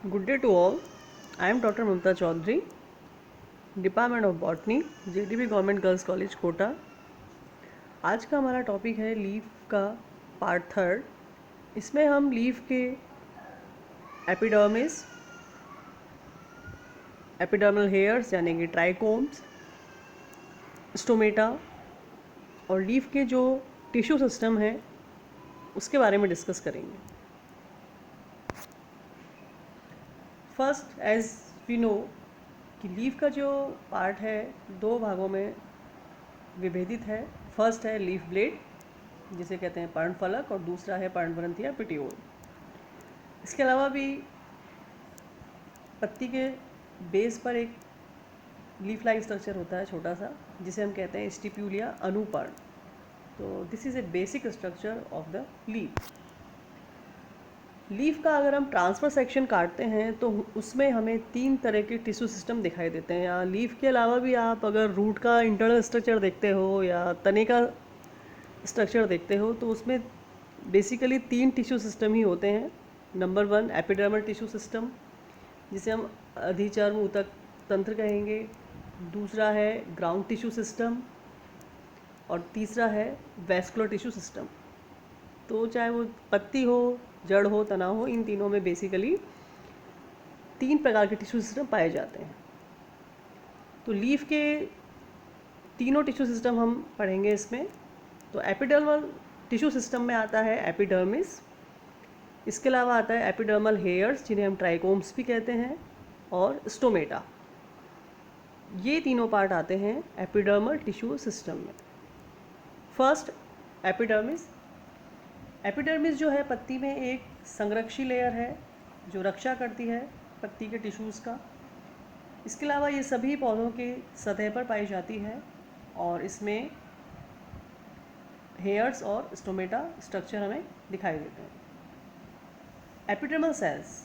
Good day to all. I am Dr. Mamta Chaudhary, department of botany, JDB government girls college Kota. आज का हमारा topic है leaf का part third. इसमें हम लीफ के एपिडर्मिस, एपिडर्मल हेयर्स यानी कि ट्राइकोम्स, स्टोमेटा और लीफ के जो टिश्यू सिस्टम है उसके बारे में डिस्कस करेंगे। फर्स्ट, एज वी नो कि लीफ का जो पार्ट है दो भागों में विभेदित है। फर्स्ट है लीफ ब्लेड जिसे कहते हैं पर्णफलक और दूसरा है पर्णवृंत या पिटियोल। इसके अलावा भी पत्ती के बेस पर एक लीफ लाइक स्ट्रक्चर होता है छोटा सा, जिसे हम कहते हैं स्टिप्यूल या अनुपर्ण। तो this is a basic structure of the leaf. Leaf का अगर हम ट्रांसफर सेक्शन काटते हैं तो उसमें हमें तीन तरह के टिश्यू सिस्टम दिखाई देते हैं। या लीफ के अलावा भी आप अगर रूट का इंटरनल स्ट्रक्चर देखते हो या तने का स्ट्रक्चर देखते हो तो उसमें बेसिकली तीन टिश्यू सिस्टम ही होते हैं। Number one epidermal tissue system जिसे हम अधिचर्म ऊतक तंत्र कहेंगे, दूसरा है ग्राउंड टिश्यू सिस्टम और तीसरा है वैस्कुलर टिश्यू सिस्टम। तो चाहे वो पत्ती हो, जड़ हो, तना हो, इन तीनों में बेसिकली तीन प्रकार के टिश्यू सिस्टम पाए जाते हैं। तो लीफ के तीनों टिश्यू सिस्टम हम पढ़ेंगे इसमें। तो एपिडर्मल टिश्यू सिस्टम में आता है एपिडर्मिस, इसके अलावा आता है एपिडर्मल हेयर्स जिन्हें हम ट्राइकोम्स भी कहते हैं, और स्टोमेटा। ये तीनों पार्ट आते हैं एपिडर्मल टिश्यू सिस्टम में। First epidermis. एपिडर्मिस जो है पत्ती में एक संरक्षी लेयर है जो रक्षा करती है पत्ती के टिश्यूज़ का। इसके अलावा ये सभी पौधों के सतह पर पाई जाती है और इसमें हेयर्स और स्टोमेटा स्ट्रक्चर हमें दिखाई देते हैं। Epidermal cells.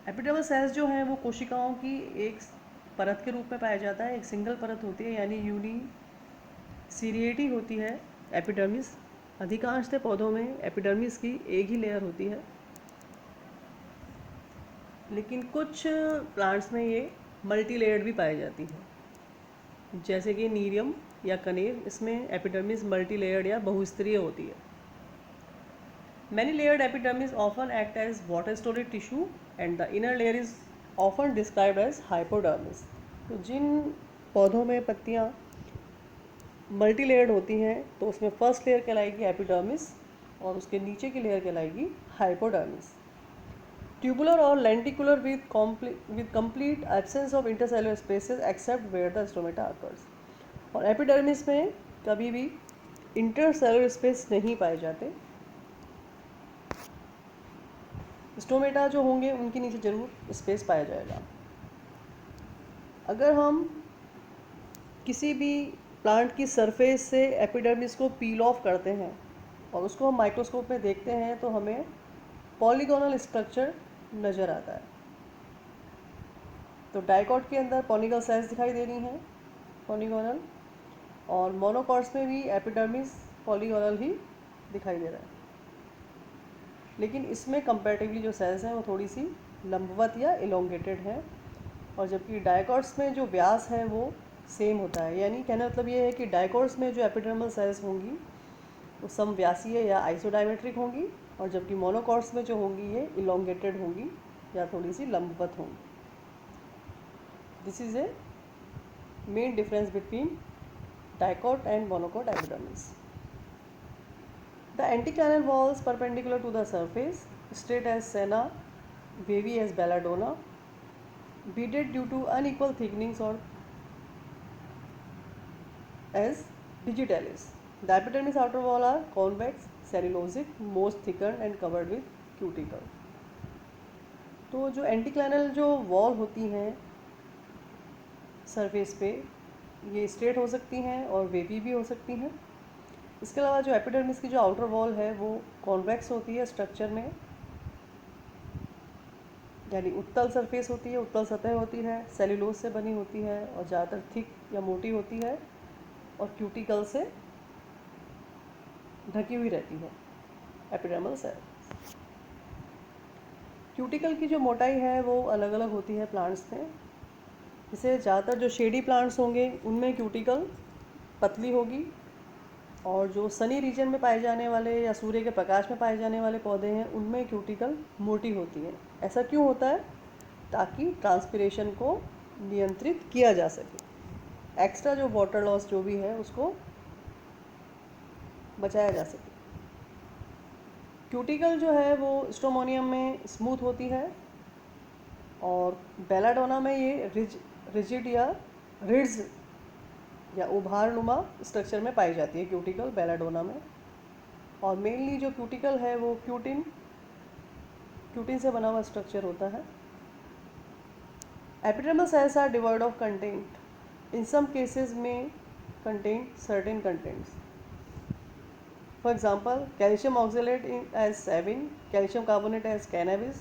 एपिडर्मल सेल्स जो हैं वो कोशिकाओं की एक परत के रूप में पाया जाता है। एक सिंगल परत होती है यानी यूनिसिरिएटी होती है एपिडर्मिस। अधिकांशतः पौधों में एपिडर्मिस की एक ही लेयर होती है, लेकिन कुछ प्लांट्स में ये मल्टी लेयर्ड भी पाई जाती है, जैसे कि नीरियम या कनेर। इसमें एपिडर्मिस मल्टी लेयर्ड या बहुस्तरीय होती है। Many layered epidermis often act as water storage tissue and the inner layer is often described as hypodermis. तो जिन पौधों में पत्तियाँ मल्टी लेयर्ड होती हैं तो उसमें फर्स्ट लेयर कहलाएगी एपिडर्मिस और उसके नीचे की लेयर कहलाएगी हाइपोडर्मिस। ट्यूबुलर और lenticular with complete absence of intercellular spaces except where the stomata occurs. और एपिडर्मिस में कभी भी इंटरसेलुलर स्पेस नहीं पाए जाते। स्टोमेटा जो होंगे उनके नीचे जरूर स्पेस पाया जाएगा। अगर हम किसी भी प्लांट की सरफेस से एपिडर्मिस को पील ऑफ करते हैं और उसको हम माइक्रोस्कोप में देखते हैं तो हमें पॉलीगोनल स्ट्रक्चर नज़र आता है। तो डाइकॉट के अंदर पॉलीगोनल सेल्स दिखाई दे रही हैं, पॉलीगोनल, और मोनोकॉट्स में भी एपिडर्मिस पॉलीगोनल ही दिखाई दे रहा है। लेकिन इसमें कंपैरेटिवली जो सेल्स हैं वो थोड़ी सी लंबवत या इलोंगेटेड हैं, और जबकि डाइकॉट्स में जो व्यास है वो सेम होता है। यानी कहने मतलब ये है कि डाइकॉट्स में जो एपिडर्मल सेल्स होंगी वो समव्यासीय या आइसोडायमेट्रिक होंगी, और जबकि मोनोकॉट्स में जो होंगी ये इलोंगेटेड होंगी या थोड़ी सी लंबवत होंगी। This is a main difference between dicot and monocot epidermis. The anticlinal walls perpendicular to the surface, straight as senna, wavy as belladonna, beaded due to unequal thicknings or as digitalis. The epidermis outer wall are convex, cellulosic, most thickened and covered with cuticle. तो जो एंटीक्लाइनल जो wall होती हैं surface पे, ये straight हो सकती हैं और वेवी भी हो सकती हैं। इसके अलावा जो एपिडर्मिस की जो आउटर वॉल है वो कॉन्वेक्स होती है स्ट्रक्चर में, यानी उत्तल सरफेस होती है, उत्तल सतह होती है, सेल्यूलोज से बनी होती है और ज़्यादातर थिक या मोटी होती है और क्यूटिकल से ढकी हुई रहती है एपिडर्मल सेल। क्यूटिकल की जो मोटाई है वो अलग अलग होती है प्लांट्स में। जैसे ज़्यादातर जो शेडी प्लांट्स होंगे उनमें क्यूटिकल पतली होगी, और जो सनी रीजन में पाए जाने वाले या सूर्य के प्रकाश में पाए जाने वाले पौधे हैं उनमें क्यूटिकल मोटी होती है। ऐसा क्यों होता है? ताकि ट्रांसपिरेशन को नियंत्रित किया जा सके, एक्स्ट्रा जो वाटर लॉस जो भी है उसको बचाया जा सके। क्यूटिकल जो है वो स्ट्रोमोनियम में स्मूथ होती है, और बेलाडोना में ये रिजिड या रिड्स या उभारनुमा स्ट्रक्चर में पाई जाती है क्यूटिकल बेलाडोना में। और मेनली जो क्यूटिकल है वो क्यूटिन से बना हुआ स्ट्रक्चर होता है। Epidermal cells are devoid of content, in some cases में contain certain contents. For example calcium oxalate as savin, calcium carbonate as cannabis,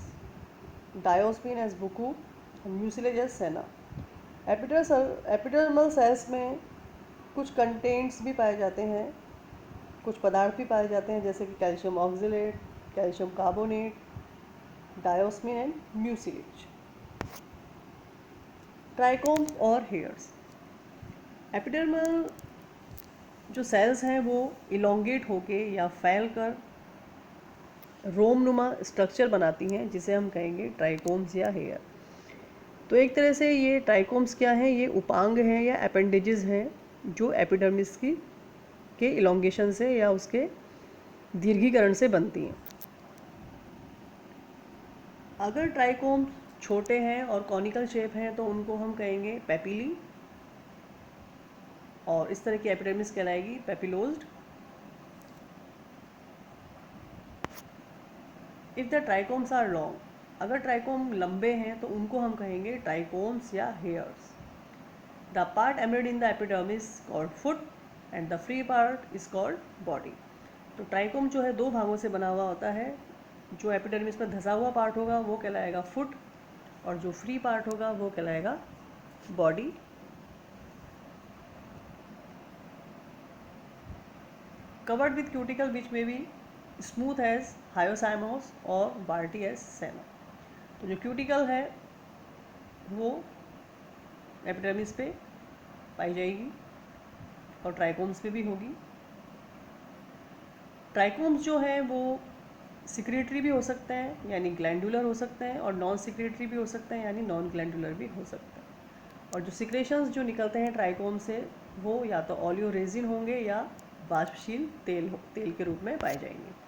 diosmin as buchu, mucilage as senna. Epidermal cells में कुछ contents भी पाए जाते हैं, कुछ पदार्थ भी पाए जाते हैं, जैसे कि calcium oxalate, calcium carbonate, diosmin and mucilage. Trichomes और हेयर्स। एपिडर्मल जो सेल्स हैं वो इलोंगेट होके या फैल कर रोमनुमा स्ट्रक्चर बनाती हैं, जिसे हम कहेंगे ट्राइकोम्स या हेयर। तो एक तरह से ये ट्राइकोम्स क्या हैं? ये उपांग हैं या अपेंडेजेस हैं जो एपिडर्मिस के इलोंगेशन से या उसके दीर्घीकरण से बनती हैं। अगर ट्राइकोम्स छोटे हैं और कॉनिकल शेप हैं तो उनको हम कहेंगे पेपिली, और इस तरह की एपिडर्मिस कहलाएगी papillose. If the trichomes are long, अगर ट्राइकोम लंबे हैं तो उनको हम कहेंगे ट्राइकोम्स या hairs. The part embedded in the epidermis called foot and the free part is called body. तो ट्राइकोम जो है दो भागों से बना हुआ होता है। जो एपिडर्मिस पर धंसा हुआ पार्ट होगा वो कहलाएगा फुट, और जो फ्री पार्ट होगा वो कहलाएगा बॉडी। कवर्ड विथ क्यूटिकल विच में बी स्मूथ एज हायोसाइमोस और बार्टी एज सेना। तो जो क्यूटिकल है वो एपिडर्मिस पे पाई जाएगी और ट्राइकोम्स पे भी होगी। ट्राइकोम्स जो हैं वो सिक्रेटरी भी हो सकते हैं यानी ग्लैंडुलर हो सकते हैं, और नॉन सिक्रेटरी भी हो सकते हैं यानी नॉन ग्लैंडुलर भी हो सकते हैं। और जो सिक्रेशंस जो निकलते हैं ट्राइकोम से वो या तो ऑलियो रेजिन होंगे या वाष्पशील तेल के रूप में पाए जाएंगे।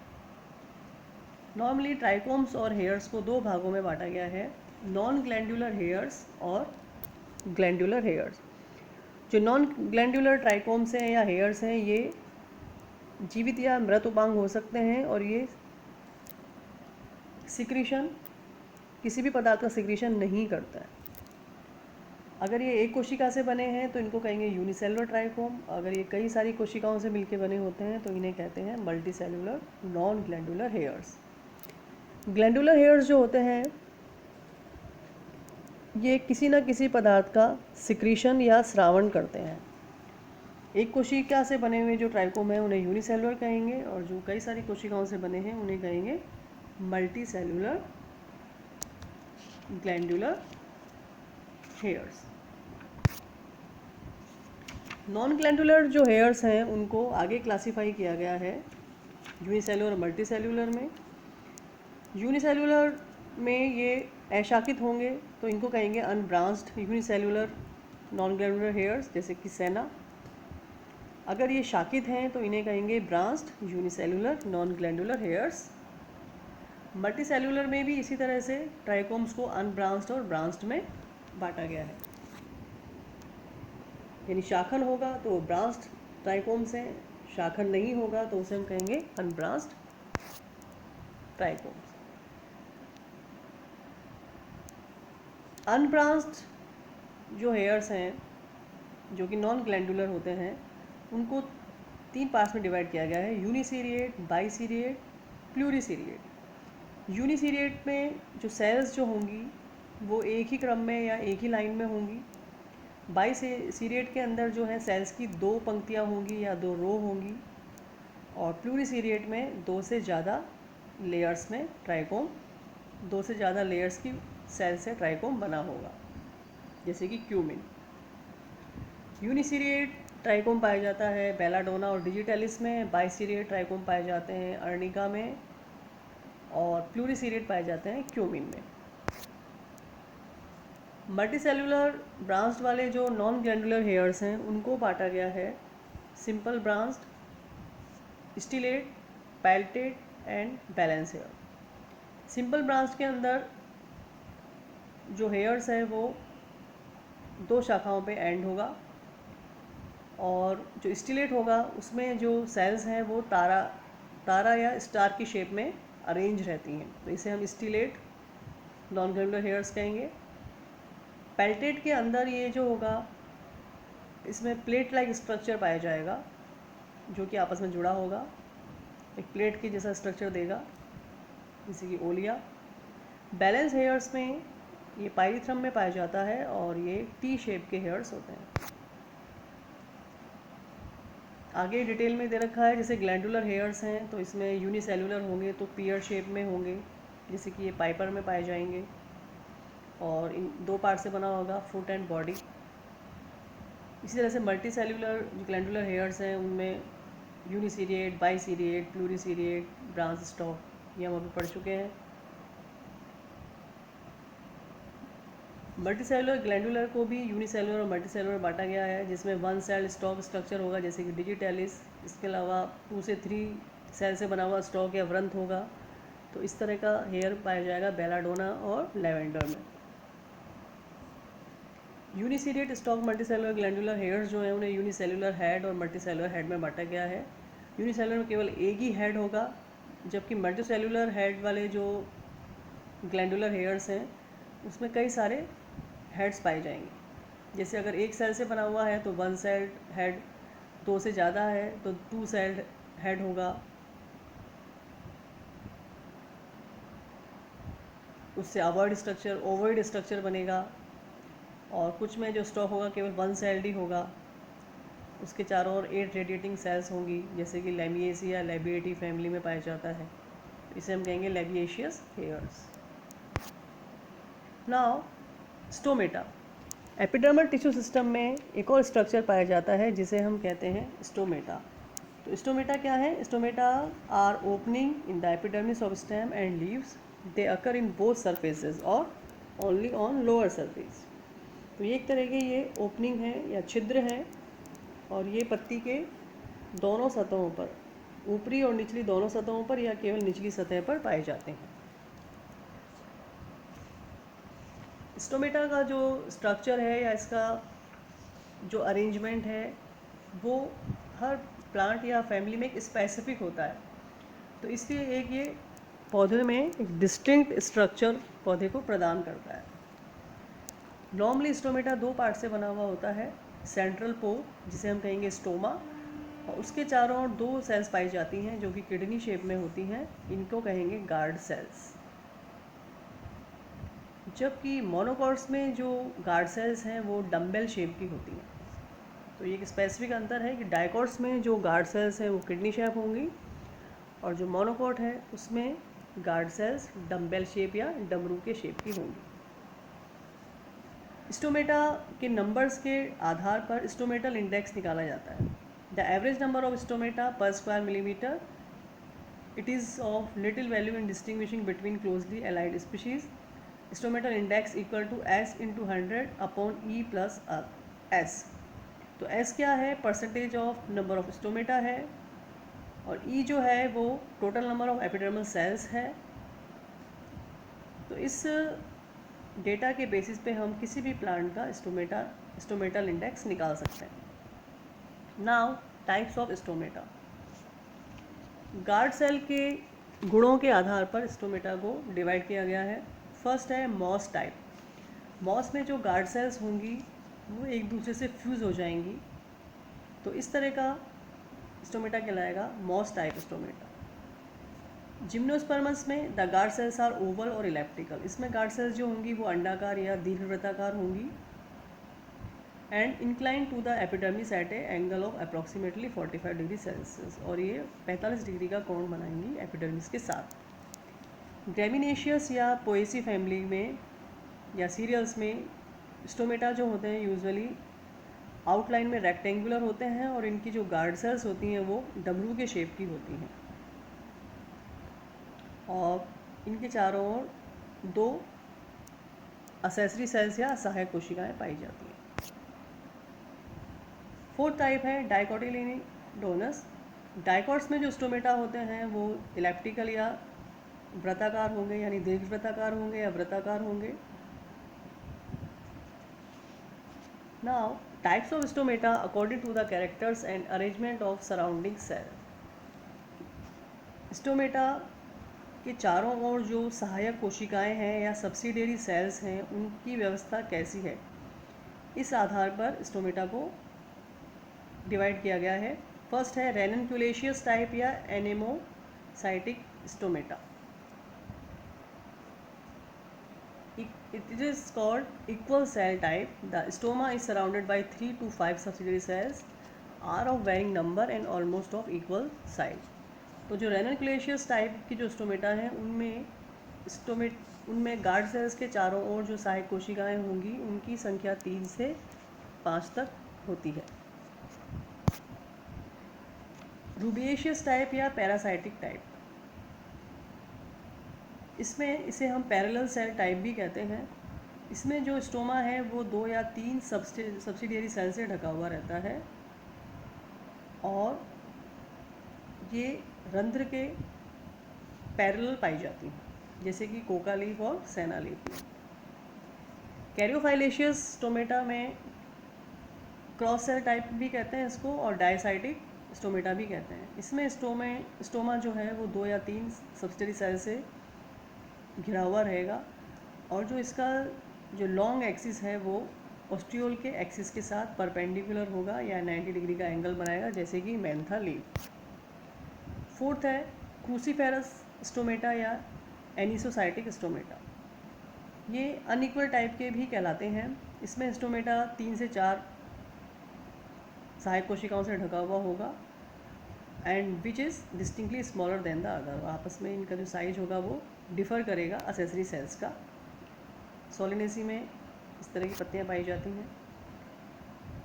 नॉर्मली ट्राइकोम्स और हेयर्स को दो भागों में बांटा गया है, नॉन ग्लैंडुलर हेयर्स और ग्लैंडुलर हेयर्स। जो नॉन ग्लैंडुलर ट्राइकोम्स हैं या हेयर्स हैं ये जीवित या मृत उपांग हो सकते हैं, और ये सिक्रीशन किसी भी पदार्थ का सिक्रीशन नहीं करता है। अगर ये एक कोशिका से बने हैं तो इनको कहेंगे यूनिसेलुलर ट्राइकोम। अगर ये कई सारी कोशिकाओं से मिलकर बने होते हैं तो इन्हें कहते हैं multicellular non glandular hairs. Glandular hairs जो होते हैं ये किसी न किसी पदार्थ का सिक्रीशन या स्रावण करते हैं। एक कोशिका से बने हुए जो ट्राइकोम है उन्हें यूनिसेलुलर कहेंगे, और जो कई सारी कोशिकाओं से बने हैं उन्हें कहेंगे multicellular glandular hairs. Non glandular जो हेयर्स हैं उनको आगे क्लासीफाई किया गया है यूनिसेलुलर और मल्टीसेलुलर में। यूनिसेलुलर में ये अशाखित होंगे तो इनको कहेंगे unbranched unicellular non glandular hairs, जैसे कि सेना। अगर ये शाखित हैं तो इन्हें कहेंगे branched unicellular non glandular hairs. Multicellular में भी इसी तरह से ट्राइकोम्स को अनब्रांच्ड और ब्रांच्ड में बांटा गया है, यानी शाखन होगा तो वो ब्रांच्ड ट्राइकोम्स हैं, शाखन नहीं होगा तो उसे हम कहेंगे अनब्रांच्ड ट्राइकोम्स। अनब्रांच्ड जो हेयर्स हैं जो कि नॉन ग्लैंडुलर होते हैं उनको तीन पार्ट्स में डिवाइड किया गया है, यूनिसीरिएट, बाईसीरिएट, प्लूरीसीरिएट। यूनिसीरिएट में जो सेल्स जो होंगी वो एक ही क्रम में या एक ही लाइन में होंगी। बाईसीरिएट के अंदर जो है सेल्स की दो पंक्तियाँ होंगी या दो रो होंगी, और प्लूरीसीरिएट में दो से ज़्यादा लेयर्स में ट्राइकोम 2 से ज़्यादा लेयर्स की सेल से ट्राइकोम बना होगा, जैसे कि क्यूमिन। यूनिसीरिएट ट्राइकोम पाया जाता है बेलाडोना और डिजिटलिस में, बाइसीरिएट ट्राइकोम पाए जाते हैं अर्निका में, और प्लूरीसीरिएट पाए जाते हैं क्यूमिन में। मल्टीसेलुलर ब्रांच्ड वाले जो नॉन ग्लैंडुलर हेयर्स हैं उनको बांटा गया है simple branched, stellate, peltate and balance hair. Simple branch के अंदर जो हेयर्स है वो 2 शाखाओं पे एंड होगा, और जो स्टिलेट होगा उसमें जो सेल्स हैं वो तारा या स्टार की शेप में अरेंज रहती हैं, तो इसे हम स्टिलेट नॉन ग्लैंडुलर हेयर्स कहेंगे। पैल्टेट के अंदर ये जो होगा इसमें प्लेट लाइक स्ट्रक्चर पाया जाएगा जो कि आपस में जुड़ा होगा, एक प्लेट की जैसा स्ट्रक्चर देगा, जैसे कि ओलिया। बैलेंस हेयर्स में ये पाइरीथ्रम में पाया जाता है और ये टी शेप के हेयर्स होते हैं। आगे डिटेल में दे रखा है, जैसे ग्लैंडुलर हेयर्स हैं तो इसमें यूनिसेलुलर होंगे तो पियर शेप में होंगे, जैसे कि ये पाइपर में पाए जाएंगे, और इन 2 पार्ट से बना होगा, फुट एंड बॉडी। इसी तरह से मल्टी सेलुलर जो ग्लैंडुलर हेयर्स हैं उनमें यूनिसीरिएट, बाइसीरिएट, प्लूरीसीरिएट, ब्रांच स्टॉक ये हम अभी पढ़ चुके हैं। मल्टीसेलुलर ग्लैंडुलर को भी यूनिसेलुलर और मल्टीसेलुलर बांटा गया है, जिसमें 1 सेल स्टॉक स्ट्रक्चर होगा जैसे कि डिजिटैलिस, इसके अलावा 2 से 3 सेल से बना हुआ स्टॉक या व्रंथ होगा। तो इस तरह का हेयर पाया जाएगा बेलाडोना और लेवेंडर में। यूनिसीरिएट स्टॉक मल्टीसेलुलर ग्लैंडुलर हेयर्स जो हैं उन्हें यूनिसेलुलर हेड और मल्टीसेलुलर हेड में बांटा गया है। यूनिसेलुलर में केवल एक ही हेड होगा, जबकि मल्टीसेलुलर हेड वाले जो ग्लैंडुलर हेयर्स हैं उसमें कई सारे हेड्स पाए जाएंगे। जैसे अगर एक सेल से बना हुआ है तो 1 सेल हेड, 2 से ज़्यादा है तो 2 सेल हेड होगा, उससे ओवॉइड स्ट्रक्चर बनेगा, और कुछ में जो स्टॉक होगा केवल 1 सेल्ड ही होगा, उसके चारों ओर 8 रेडिएटिंग सेल्स होंगी, जैसे कि लेमिएसी या लेबिएटी फैमिली में पाया जाता है, इसे हम कहेंगे labiaceous hairs. Now stomata. Epidermal tissue system में एक और स्ट्रक्चर पाया जाता है जिसे हम कहते हैं स्टोमेटा। तो स्टोमेटा क्या है? Stomata are opening in the epidermis of stem and leaves, they occur in both surfaces और ओनली ऑन लोअर सरफेस। तो ये एक तरह के ये ओपनिंग है या छिद्र हैं, और ये पत्ती के दोनों सतहों पर, ऊपरी और निचली दोनों सतहों पर या केवल निचली सतह पर पाए जाते हैं। स्टोमेटा का जो स्ट्रक्चर है या इसका जो अरेंजमेंट है वो हर प्लांट या फैमिली में एक स्पेसिफिक होता है, तो इसलिए एक ये पौधे में एक डिस्टिंक्ट स्ट्रक्चर पौधे को प्रदान करता है। नॉर्मली स्टोमेटा 2 पार्ट से बना हुआ होता है, सेंट्रल पोर जिसे हम कहेंगे स्टोमा, और उसके चारों ओर 2 सेल्स पाई जाती हैं जो कि किडनी शेप में होती हैं, इनको कहेंगे गार्ड सेल्स। जबकि मोनोकॉट्स में जो गार्ड सेल्स हैं वो डम्बेल शेप की होती हैं। तो ये एक स्पेसिफिक अंतर है कि डाइकॉट्स में जो गार्ड सेल्स हैं वो किडनी शेप होंगी, और जो मोनोकॉट है उसमें गार्ड सेल्स डम्बेल शेप या डमरू के शेप की होंगी। स्टोमेटा के नंबर्स के आधार पर स्टोमेटल इंडेक्स निकाला जाता है। The average number of stomata per square millimetre, it is of little value in distinguishing between closely allied species. Stomatal index equal to S into 100 upon E plus S। तो S क्या है? Percentage of number of stomata है, और E जो है वो total number of epidermal cells है। तो इस डेटा के बेसिस पे हम किसी भी प्लांट का स्टोमेटल इंडेक्स निकाल सकते हैं। Now types of stomata. Guard cell के गुणों के आधार पर स्टोमेटा को डिवाइड किया गया है। फर्स्ट है मॉस टाइप। मॉस में जो गार्ड सेल्स होंगी वो एक दूसरे से फ्यूज़ हो जाएंगी, तो इस तरह का स्टोमेटा कहलाएगा मॉस टाइप स्टोमेटा। जिम्नोस्पर्मस में the guard cells are oval और इलेप्टिकल। इसमें गार्ड सेल्स जो होंगी वो अंडाकार या दीर्घवृत्ताकार होंगी, and incline to the epidermis at a angle of approximately 45 degree celsius, और ये 45 डिग्री का कोण बनाएंगी एपिडर्मिस के साथ। ग्रेमिनेशियस या पोएसी फैमिली में या सीरियल्स में स्टोमेटा जो होते हैं यूजुअली आउटलाइन में रेक्टेंगुलर होते हैं और इनकी जो गार्ड सेल्स होती हैं वो डमरू के शेप की होती हैं और इनके चारों ओर दो असेसरी सेल्स या सहायक कोशिकाएं पाई जाती हैं। फोर्थ टाइप है डाइकोटिलिडोनस। डाइकॉट्स में जो स्टोमेटा होते हैं वो इलेप्टिकल या वृत्ताकार होंगे, यानी दीर्घ वृत्ताकार होंगे या वृत्ताकार होंगे। Now types of stomata according to the characters and arrangement of surrounding cell. Stomata के चारों ओर जो सहायक कोशिकाएं हैं या सब्सिडियरी सेल्स हैं उनकी व्यवस्था कैसी है, इस आधार पर स्टोमेटा को डिवाइड किया गया है। फर्स्ट है रेननक्यूलेशियस टाइप या एनेमोसाइटिक stomata. It is called equal cell type. The stoma is surrounded by 3 to 5 subsidiary cells are of varying number and almost of equal size. तो जो रेननक्यूलेशियस टाइप की जो स्टोमेटा हैं उनमें गार्ड सेल्स के चारों ओर जो सहायक कोशिकाएं होंगी उनकी संख्या 3 से 5 तक होती है। रूबिएशियस टाइप या पैरासाइटिक टाइप, इसे हम पैरेलल सेल टाइप भी कहते हैं। इसमें जो स्टोमा है वो 2 या 3 सब्सिडियरी सेल से ढका हुआ रहता है और ये रंध्र के पैरेलल पाई जाती हैं, जैसे कि कोका लीफ और सेना लीफ में। कैरियोफाइलेशियस स्टोमेटा में क्रॉस सेल टाइप भी कहते हैं इसको और डायसाइटिक स्टोमेटा भी कहते हैं। इसमें स्टोमा जो है वो 2 या 3 सब्सिडियरी सेल से घिरा हुआ रहेगा और जो इसका जो लॉन्ग एक्सिस है वो ऑस्टियोल के एक्सिस के साथ परपेंडिकुलर होगा या 90 डिग्री का एंगल बनाएगा, जैसे कि मेंथा लीफ। फोर्थ है क्रूसीफेरस स्टोमेटा या एनिसोसाइटिक स्टोमेटा। ये अनइक्वल टाइप के भी कहलाते हैं। इसमें स्टोमेटा 3 से 4 सहायक कोशिकाओं से ढका हुआ होगा and which is distinctly smaller than the other. आपस में इनका जो साइज होगा वो डिफ़र करेगा असेसरी सेल्स का। सोलिनेसी में इस तरह की पत्तियां पाई जाती हैं।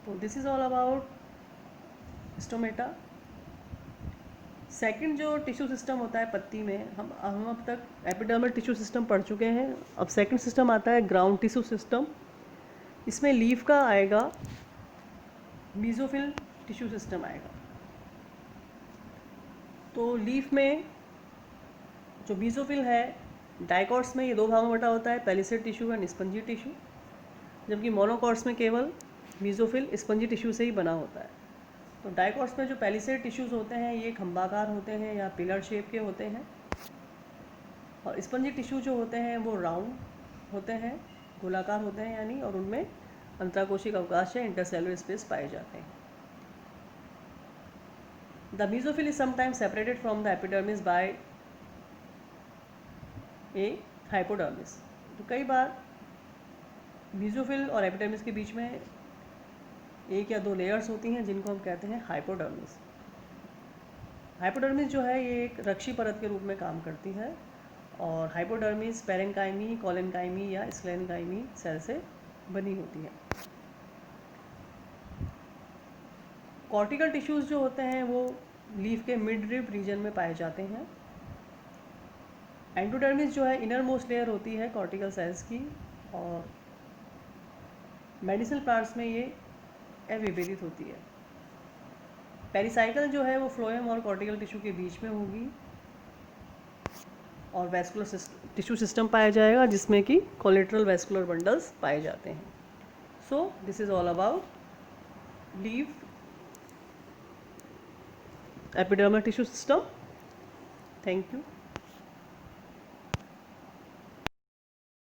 तो this is all about stomata. Second जो टिश्यू सिस्टम होता है पत्ती में, हम अब तक एपिडर्मल टिश्यू सिस्टम पढ़ चुके हैं। अब सेकंड सिस्टम आता है ग्राउंड टिश्यू सिस्टम। इसमें लीफ का आएगा, मीजोफिल टिश्यू सिस्टम आएगा। तो लीफ में जो मीजोफिल है, डाइकॉट्स में ये 2 भागों में बटा होता है, palisade tissue and spongy tissue, जबकि मोनोकॉट्स में केवल मीजोफिल स्पंजी टिश्यू से ही बना होता है। तो डाइकॉट्स में जो पेलिसेड टिश्यूज़ होते हैं ये खंभाकार होते हैं या पिलर शेप के होते हैं और स्पंजी टिश्यू जो होते हैं वो राउंड होते हैं, गोलाकार होते हैं यानी, और उनमें अंतराकोशिक अवकाश या इंटरसेलुलर स्पेस पाए जाते हैं। The mesophyll is sometimes separated from the epidermis by a hypodermis. तो कई बार मीजोफिल और एपिडर्मिस के बीच में 1 या 2 लेयर्स होती हैं जिनको हम कहते हैं हाइपोडर्मिस। हाइपोडर्मिस जो है ये एक रक्षी परत के रूप में काम करती है और हाइपोडर्मिस पेरेन्काइमी, कोलेन्काइमी या स्क्लेरेन्काइमी सेल से बनी होती है। कॉर्टिकल टिश्यूज़ जो होते हैं वो लीफ के मिड रिब रीजन में पाए जाते हैं। एंडोडर्मिस जो है इनर मोस्ट लेयर होती है कॉर्टिकल सेल्स की और मेडिसिनल प्लांट्स में ये अविभेदित होती है। पेरिसाइकल जो है वो फ्लोएम और कॉर्टिकल टिश्यू के बीच में होगी और वैस्कुलर टिश्यू सिस्टम पाया जाएगा जिसमें कि कोलेटरल वैस्कुलर बंडल्स पाए जाते हैं। So this is all about leaf epidermal tissue system. Thank you.